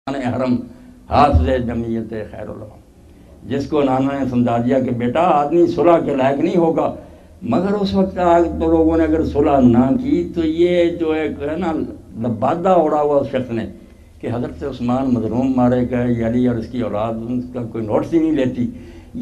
حرم حافظ جمعیت خیر العلماء، جس کو نانا نے سمجھا دیا کہ بیٹا آدمی صلح کے لائق نہیں ہوگا، مگر اس وقت تو لوگوں نے اگر صلح نہ کی تو یہ جو ایک ہے نا لبادہ اڑا ہوا اس شخص نے کہ حضرت عثمان مظلوم مارے گئے، یہ علی اور اس کی اولاد ان کا کوئی نوٹس ہی نہیں لیتی،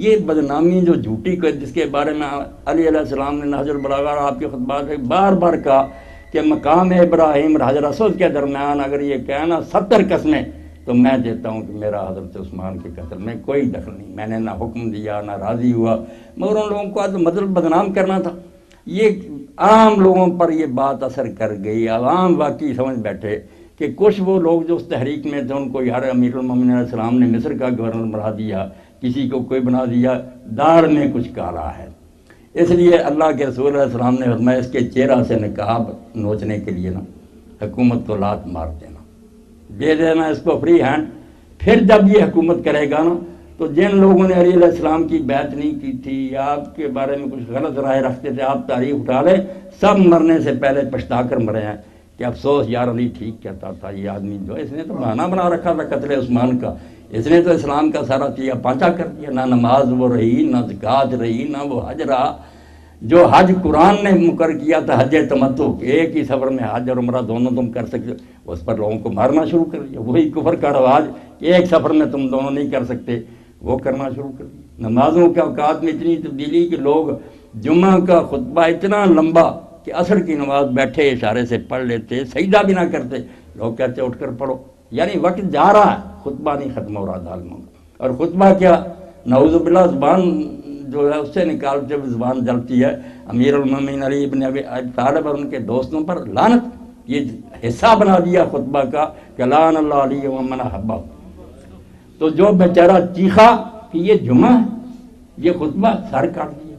یہ بدنامی جو جھوٹی کو جس کے بارے میں علی علیہ السلام نے نہج البلاغہ اور آپ کے خطبات میں بار بار کہا کہ مقام ابراہیم اور حجر اسود کے درمیان اگر یہ کہنا 70 قسمیں تو میں دیتا ہوں کہ میرا حضرت عثمان کے قتل میں کوئی دخل نہیں، میں نے نہ حکم دیا نہ راضی ہوا، مگر ان لوگوں کو مطلب بدنام کرنا تھا۔ یہ عام لوگوں پر یہ بات اثر کر گئی، عوام واقعی سمجھ بیٹھے کہ کچھ وہ لوگ جو اس تحریک میں تھے ان کو یار امیر المومنین علیہ السلام نے مصر کا گورنر بنا دیا، کسی کو کوئی بنا دیا، داڑھ میں کچھ کالا ہے۔ اس لیے اللہ کے رسول علیہ السلام نے فرمایا اس کے چہرہ سے نقاب نوچنے کے لیے نا حکومت کو لات مار دینا، دے دینا اس کو فری ہینڈ۔ پھر جب یہ حکومت کرے گا نا تو جن لوگوں نے علی علیہ السلام کی بیعت نہیں کی تھی یا آپ کے بارے میں کچھ غلط رائے رکھتے تھے، آپ تاریخ اٹھا لیں، سب مرنے سے پہلے پچھتا کر مرے ہیں کہ افسوس یار علی ٹھیک کہتا تھا، یہ آدمی جو اس نے تو بہانہ بنا رکھا تھا قتل عثمان کا، اس نے تو اسلام کا سارا تیا پانچا کر دیا، نہ نماز وہ رہی نہ زکوٰۃ رہی نہ وہ حج رہا، جو حج قرآن نے مقرر کیا تھا حج تمتع، ایک ہی سفر میں حج اور عمرہ دونوں تم کر سکتے، اس پر لوگوں کو مارنا شروع کر دیا، وہی کفر کا رواج ایک سفر میں تم دونوں نہیں کر سکتے وہ کرنا شروع کر دیا۔ نمازوں کے اوقات میں اتنی تبدیلی کہ لوگ جمعہ کا خطبہ اتنا لمبا کہ عصر کی نماز بیٹھے اشارے سے پڑھ لیتے، سجدہ بھی نہ کرتے، لوگ کہتے اٹھ کر پڑھو، یعنی وقت جا رہا ہے، خطبہ نہیں ختم ہو رہا ظالموں کا۔ اور خطبہ کیا، نعوذ باللہ زبان جو ہے اس سے نکالتے ہوئے زبان جلتی ہے، امیر المومنین علی ابن ابی طالب اور ان کے دوستوں پر لعنت، یہ حصہ بنا دیا خطبہ کا کہ لعن اللہ علی ومن احبہ۔ تو جو بیچارہ چیخا کہ یہ جمعہ ہے، یہ خطبہ، سر کاٹ دیا۔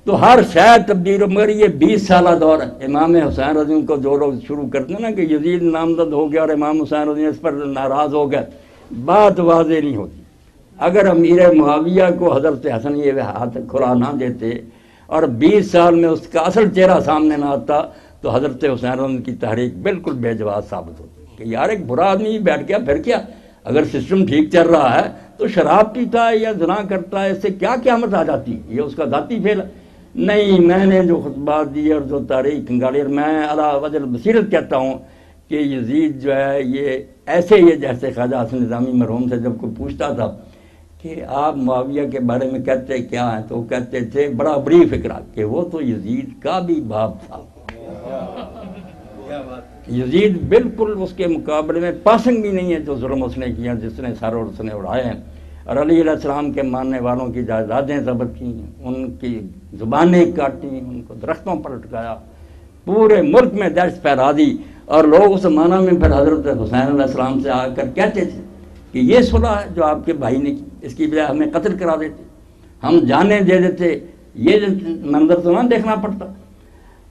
تو ہر شاید تبدیل، مگر یہ 20 سالہ دور ہے۔ امام حسین رضی اللہ کو جو لوگ شروع کرتے ہیں نا کہ یزید نامزد ہو گیا اور امام حسین رضی اس پر ناراض ہو گئے، بات واضح نہیں ہوتی۔ اگر امیر معاویہ کو حضرت حسن یہ ہاتھ کھلا نہ دیتے اور 20 سال میں اس کا اصل چہرہ سامنے نہ آتا تو حضرت حسین رضی کی تحریک بالکل بے جواز ثابت ہوتی کہ یار ایک برا آدمی بیٹھ گیا، پھر کیا، اگر سسٹم ٹھیک چل رہا ہے تو شراب پیتا ہے یا زنا کرتا ہے، اس سے کیا قیامت آ جاتی، یہ اس کا ذاتی فعل ہے۔ نہیں، میں نے جو خطبات دی اور جو تاریخ کنگالی، اور میں علی وجہ البصیرت کہتا ہوں کہ یزید جو ہے یہ ایسے ہی جیسے خواجہ حسن نظامی مرحوم سے جب کوئی پوچھتا تھا کہ آپ معاویہ کے بارے میں کہتے کیا ہیں تو وہ کہتے تھے بڑا بڑی فکرہ کہ وہ تو یزید کا بھی باپ تھا، یزید بالکل اس کے مقابلے میں پاسنگ بھی نہیں ہے جو ظلم اس نے کیا، جس نے سر اور اس نے اڑائے ہیں، اور علی علیہ السلام کے ماننے والوں کی جائیدادیں ضبط کی، ان کی زبانیں کاٹی، ان کو درختوں پر لٹکایا، پورے ملک میں دہشت پھیلا دی، اور لوگ اس زمانہ میں پھر حضرت حسین علیہ السلام سے آ کر کہتے تھے کہ یہ صلح ہے جو آپ کے بھائی نے کی، اس کی بجائے ہمیں قتل کرا دیتے، ہم جانیں دے دیتے، یہ منظر تو نہ دیکھنا پڑتا۔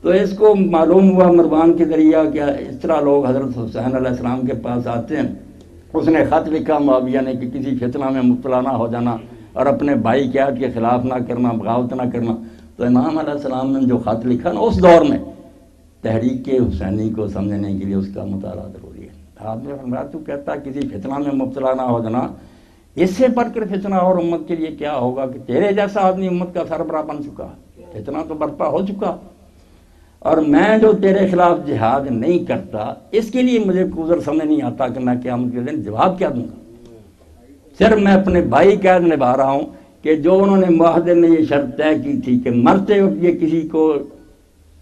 تو اس کو معلوم ہوا مروان کے ذریعہ کہ اس طرح لوگ حضرت حسین علیہ السلام کے پاس آتے ہیں۔ اس نے خط لکھا معاویہ نے کہ کسی فتنہ میں مبتلا نہ ہو جانا اور اپنے بھائی کے عہد کے خلاف نہ کرنا، بغاوت نہ کرنا۔ تو امام علیہ السلام نے جو خط لکھا نا اس دور میں تحریک حسینی کو سمجھنے کے لیے اس کا مطالعہ ضروری ہے۔ آپ نے فرمایا تو کہتا کسی فتنہ میں مبتلا نہ ہو جانا، اس سے بڑھ کر فتنہ اور امت کے لیے کیا ہوگا کہ تیرے جیسا آدمی امت کا سربراہ بن چکا، فتنہ تو برپا ہو چکا، اور میں جو تیرے خلاف جہاد نہیں کرتا اس کے لیے مجھے عذر سمجھ نہیں آتا کہ میں قیامت کے دن جواب کیا دوں گا۔ صرف میں اپنے بھائی کا عہد نبھا رہا ہوں کہ جو انہوں نے معاہدے میں یہ شرط طے کی تھی کہ مرتے وقت یہ کسی کو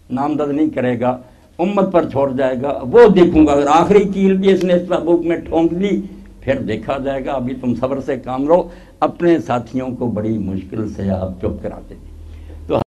نامزد نہیں کرے گا، امت پر چھوڑ جائے گا، وہ دیکھوں گا۔ اگر آخری کیل بھی اس نے اس تابوت میں ٹھونک دی پھر دیکھا جائے گا، ابھی تم صبر سے کام لو۔ اپنے ساتھیوں کو بڑی مشکل سے آپ چپ کراتے تھے۔